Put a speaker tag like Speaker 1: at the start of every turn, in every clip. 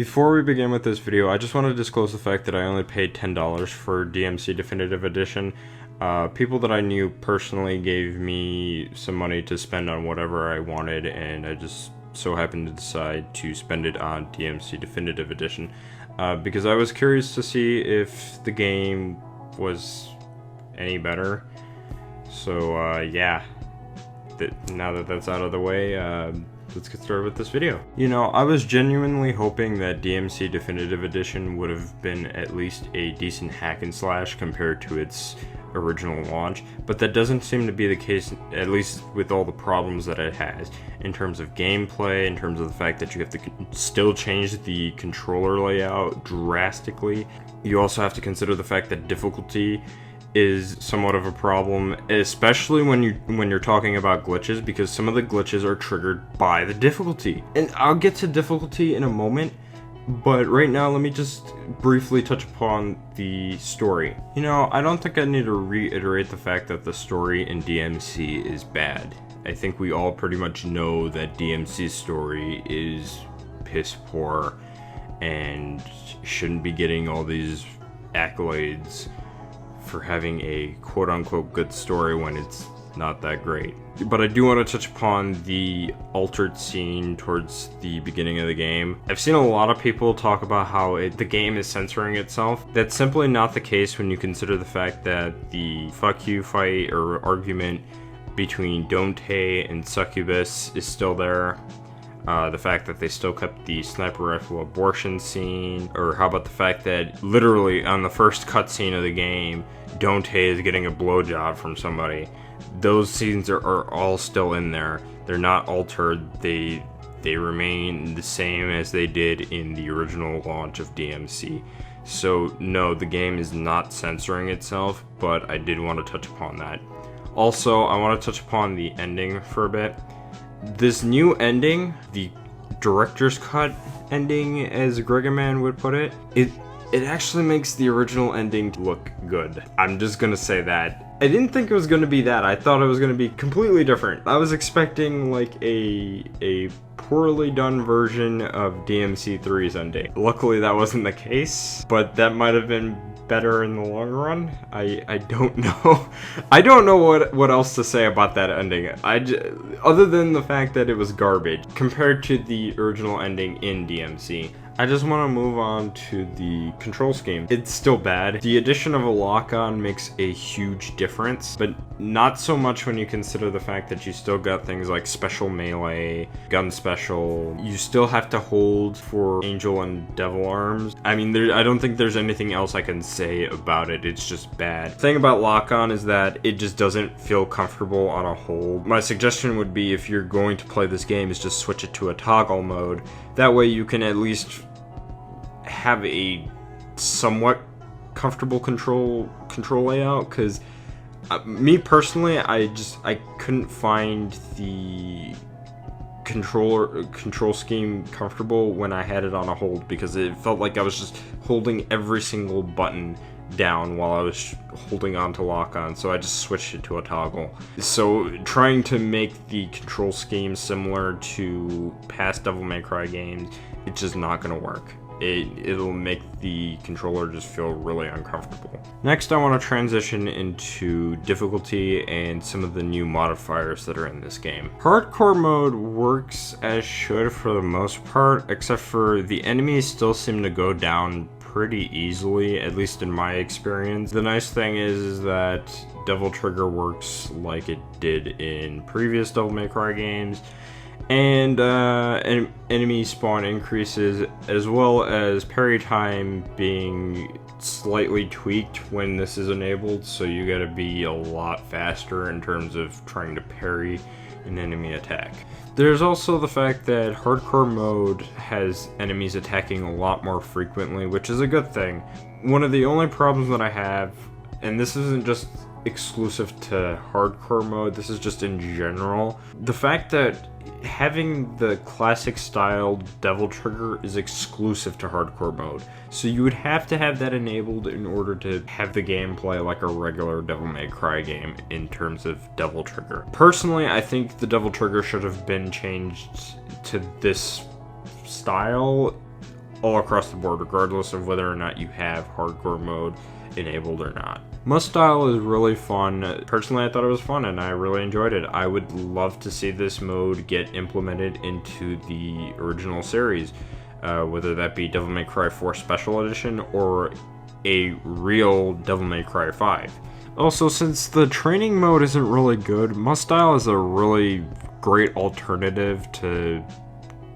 Speaker 1: Before we begin with this video, I just want to disclose the fact that I only paid $10 for DmC Definitive Edition. People that I knew personally gave me some money to spend on whatever I wanted, and I just so happened to decide to spend it on DmC Definitive Edition because I was curious to see if the game was any better. So yeah, now that that's out of the way, let's get started with this video. You know, I was genuinely hoping that DmC Definitive Edition would have been at least a decent hack and slash compared to its original launch, but that doesn't seem to be the case, at least with all the problems that it has in terms of gameplay, in terms of the fact that you have to still change the controller layout drastically. You also have to consider the fact that difficulty is somewhat of a problem, especially when you're talking about glitches, because some of the glitches are triggered by the difficulty. And I'll get to difficulty in a moment, but right now let me just briefly touch upon the story. You know, I don't think I need to reiterate the fact that the story in DmC is bad. I think we all pretty much know that DmC's story is piss poor and shouldn't be getting all these accolades for having a quote-unquote good story when it's not that great. But I do want to touch upon the altered scene towards the beginning of the game. I've seen a lot of people talk about how the game is censoring itself. That's simply not the case when you consider the fact that the fuck you fight or argument between Dante and Succubus is still there. The fact that they still kept the sniper rifle abortion scene, or how about the fact that literally on the first cutscene of the game, Dante is getting a blowjob from somebody. Those scenes are all still in there. They're not altered. They remain the same as they did in the original launch of DmC. So no, the game is not censoring itself, but I did want to touch upon that. Also, I want to touch upon the ending for a bit. This new ending, the director's cut ending, as Gregaman would put it, it actually makes the original ending look good. I'm just gonna say that. I didn't think it was gonna be that. I thought it was gonna be completely different. I was expecting like a poorly done version of DmC3's ending. Luckily that wasn't the case, but that might have been better in the long run. I don't know. I don't know what else to say about that ending. Other than the fact that it was garbage compared to the original ending in DmC. I just want to move on to the control scheme. It's still bad. The addition of a lock-on makes a huge difference, but not so much when you consider the fact that you still got things like special melee, gun special. You still have to hold for angel and devil arms. I mean, I don't think there's anything else I can say about it. It's just bad. The thing about lock-on is that it just doesn't feel comfortable on a hold. My suggestion would be, if you're going to play this game, is just switch it to a toggle mode. That way you can at least have a somewhat comfortable control layout, because me personally, I couldn't find the control scheme comfortable when I had it on a hold, because it felt like I was just holding every single button down while I was holding on to lock on, so I just switched it to a toggle. So trying to make the control scheme similar to past Devil May Cry games, it's just not gonna work. It'll make the controller just feel really uncomfortable. Next, I want to transition into difficulty and some of the new modifiers that are in this game. Hardcore mode works as should for the most part, except for the enemies still seem to go down pretty easily, at least in my experience. The nice thing is that Devil Trigger works like it did in previous Devil May Cry games, and enemy spawn increases, as well as parry time being slightly tweaked when this is enabled, so you gotta be a lot faster in terms of trying to parry an enemy attack. There's also the fact that hardcore mode has enemies attacking a lot more frequently, which is a good thing. One of the only problems that I have, and this isn't just exclusive to hardcore mode, this is just in general, the fact that having the classic styled Devil Trigger is exclusive to hardcore mode. So you would have to have that enabled in order to have the gameplay like a regular Devil May Cry game in terms of Devil Trigger. Personally, I think the Devil Trigger should have been changed to this style all across the board, regardless of whether or not you have hardcore mode enabled or not. Must Style is really fun. Personally, I thought it was fun and I really enjoyed it. I would love to see this mode get implemented into the original series, whether that be Devil May Cry 4 Special Edition or a real Devil May Cry 5. Also, since the training mode isn't really good, Must Style is a really great alternative to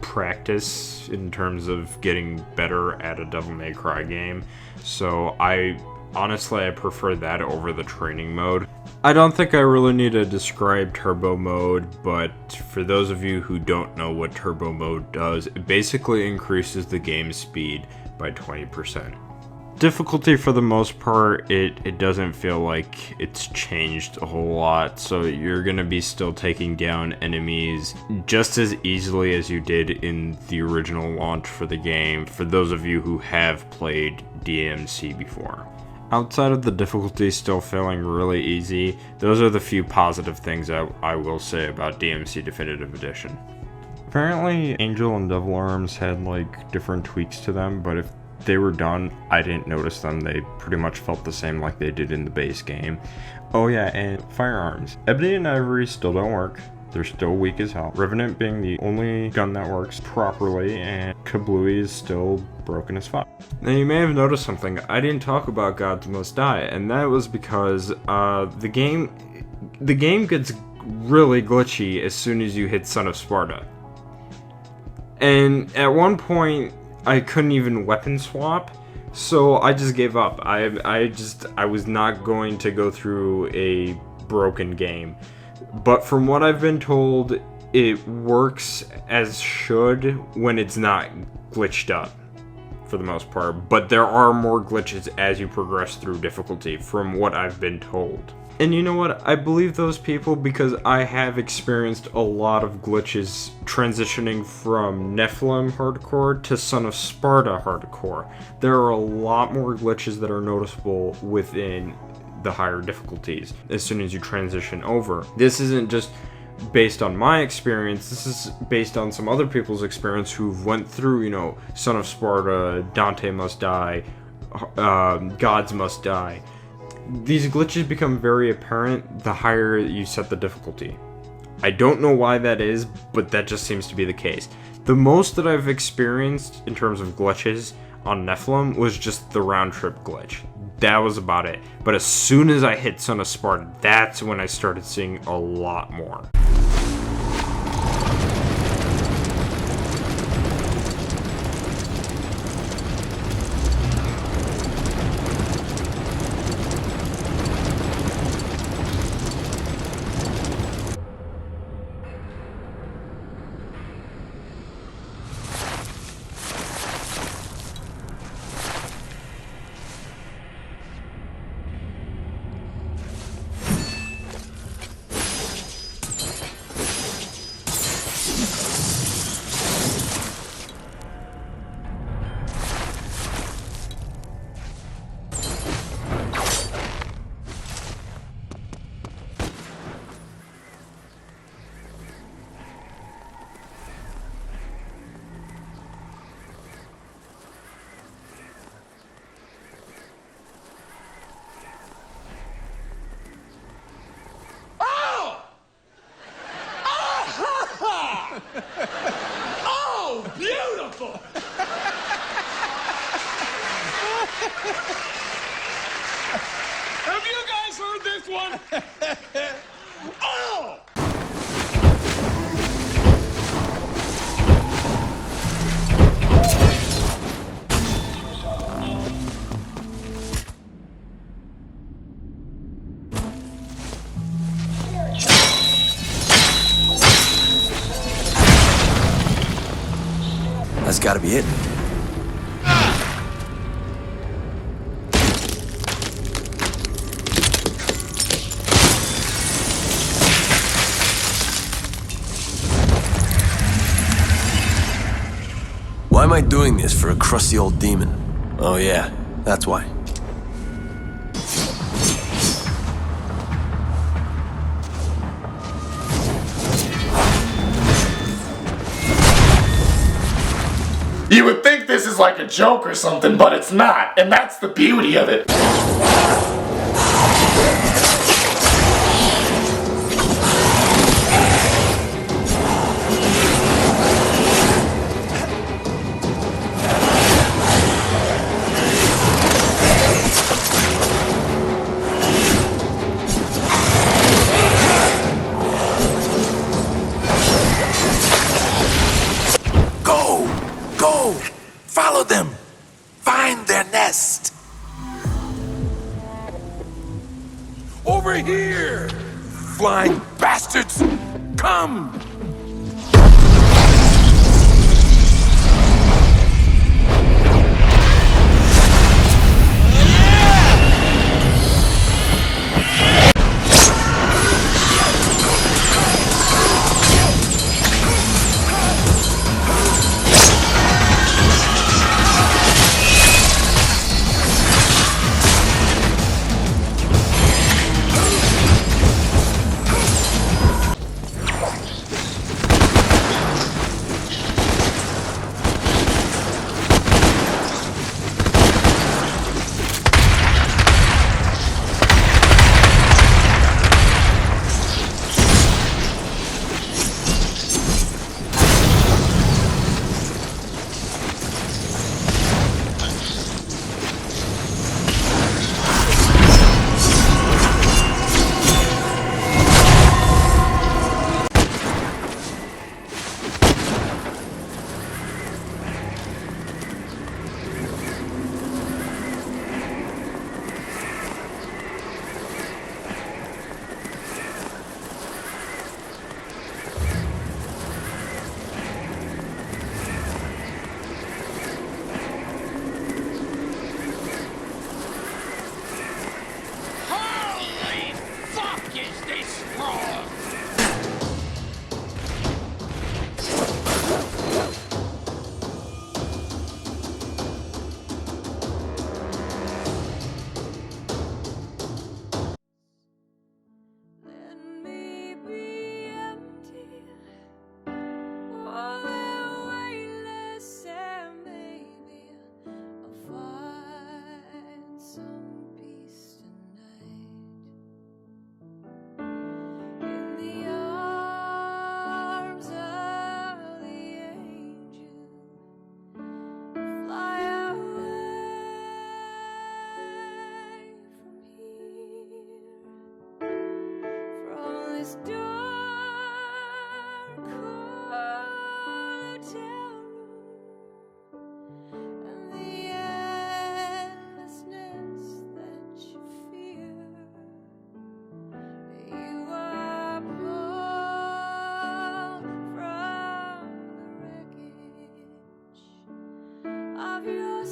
Speaker 1: practice in terms of getting better at a Devil May Cry game. So honestly, I prefer that over the training mode. I don't think I really need to describe turbo mode, but for those of you who don't know what turbo mode does, it basically increases the game speed by 20%. Difficulty, for the most part, it doesn't feel like it's changed a whole lot, so you're gonna be still taking down enemies just as easily as you did in the original launch for the game, for those of you who have played DmC before. Outside of the difficulty still feeling really easy, those are the few positive things I will say about DmC Definitive Edition. Apparently, Angel and Devil Arms had like different tweaks to them, but if they were done, I didn't notice them. They pretty much felt the same like they did in the base game. Oh yeah, and firearms. Ebony and Ivory still don't work. They're still weak as hell. Revenant being the only gun that works properly, and Kablooey is still broken as fuck. Now you may have noticed something. I didn't talk about Gods Must Die, and that was because the game gets really glitchy as soon as you hit Son of Sparta. And at one point, I couldn't even weapon swap, so I just gave up. I was not going to go through a broken game. But from what I've been told, it works as should when it's not glitched up, for the most part. But there are more glitches as you progress through difficulty, from what I've been told. And you know what? I believe those people because I have experienced a lot of glitches transitioning from Nephilim hardcore to Son of Sparta hardcore. There are a lot more glitches that are noticeable within the higher difficulties as soon as you transition over. This isn't just based on my experience, this is based on some other people's experience who've went through, you know, Son of Sparta, Dante Must Die, Gods Must Die. These glitches become very apparent the higher you set the difficulty. I don't know why that is, but that just seems to be the case. The most that I've experienced in terms of glitches on Nephilim was just the round trip glitch. That was about it. But as soon as I hit Son of Sparta, that's when I started seeing a lot more.
Speaker 2: Oh, beautiful! Have you guys heard this one? Oh!
Speaker 3: That's gotta be it. Why am I doing this for a crusty old demon? Oh yeah, that's why.
Speaker 2: You would think this is
Speaker 4: is like a joke or something, but it's not, and that's the beauty of it.
Speaker 3: Go! Follow them! Find their nest! Over here! Flying bastards! Come!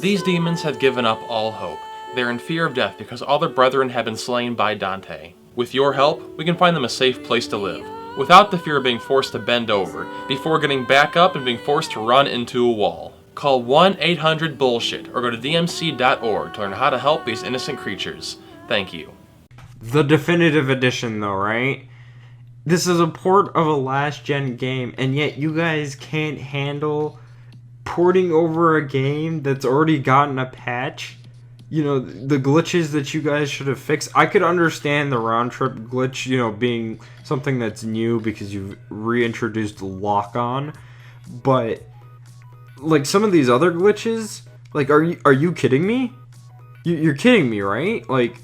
Speaker 5: These demons have given up all hope. They are in fear of death because all their brethren have been slain by Dante. With your help, we can find them a safe place to live, without the fear of being forced to bend over, before getting back up and being forced to run into a wall. Call 1-800-BULLSHIT or go to DmC.org to learn how to help these innocent creatures. Thank you.
Speaker 1: The definitive edition though, right? This is a port of a last-gen game, and yet you guys can't handle porting over a game that's already gotten a patch. You know, the glitches that you guys should have fixed. I could understand the round-trip glitch, you know, being something that's new because you've reintroduced lock-on, but like some of these other glitches, like are you kidding me? You're kidding me, right? Like,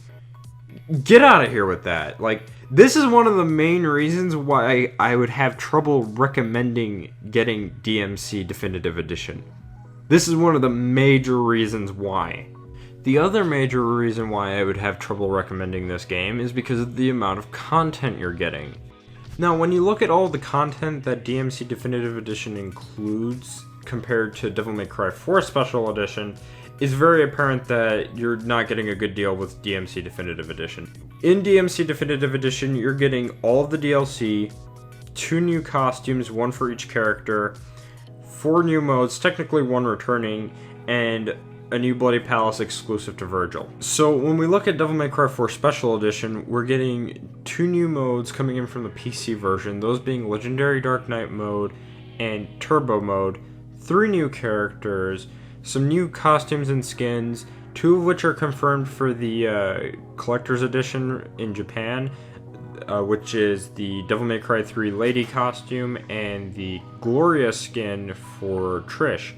Speaker 1: get out of here with that. Like, this is one of the main reasons why I would have trouble recommending getting DmC Definitive Edition. This is one of the major reasons why. The other major reason why I would have trouble recommending this game is because of the amount of content you're getting. Now, when you look at all the content that DmC Definitive Edition includes compared to Devil May Cry 4 Special Edition, it's very apparent that you're not getting a good deal with DmC Definitive Edition. In DmC Definitive Edition, you're getting all of the DLC, 2 new costumes, 1 for each character, 4 new modes, technically 1 returning, and a new Bloody Palace exclusive to Virgil. So when we look at Devil May Cry 4 Special Edition, we're getting 2 new modes coming in from the PC version, those being Legendary Dark Knight mode and Turbo mode, 3 new characters, some new costumes and skins, 2 of which are confirmed for the collector's edition in Japan, which is the Devil May Cry 3 lady costume and the Gloria skin for Trish.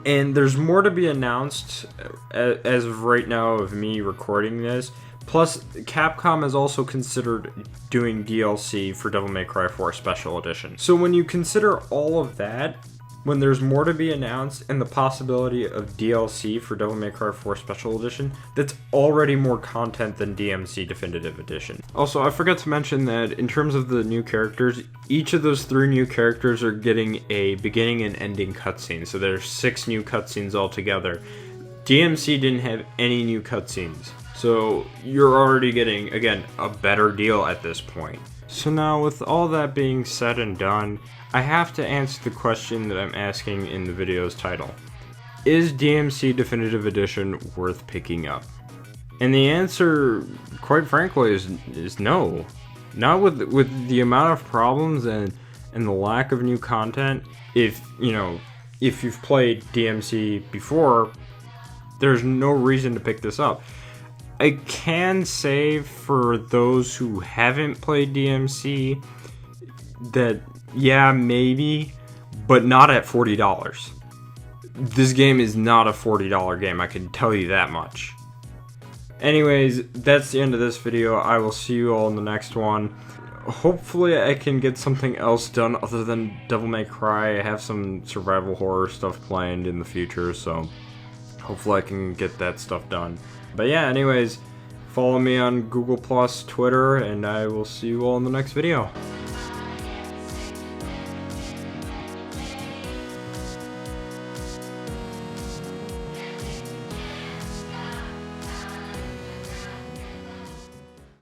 Speaker 1: And there's more to be announced as of right now of me recording this. Plus, Capcom has also considered doing DLC for Devil May Cry 4 Special Edition. So when you consider all of that, when there's more to be announced and the possibility of DLC for Devil May Cry 4 Special Edition, that's already more content than DmC Definitive Edition. Also, I forgot to mention that in terms of the new characters, each of those 3 new characters are getting a beginning and ending cutscene, so there's 6 new cutscenes altogether. DmC didn't have any new cutscenes, so you're already getting, again, a better deal at this point. So now, with all that being said and done, I have to answer the question that I'm asking in the video's title. Is DmC Definitive Edition worth picking up? And the answer, quite frankly, is no. Not with the amount of problems and the lack of new content. If you've played DmC before, there's no reason to pick this up. I can say for those who haven't played DmC that, yeah, maybe, but not at $40. This game is not a $40 game, I can tell you that much. Anyways, that's the end of this video. I will see you all in the next one. Hopefully I can get something else done other than Devil May Cry. I have some survival horror stuff planned in the future, so hopefully I can get that stuff done. But yeah, anyways, follow me on Google+, Twitter, and I will see you all in the next video.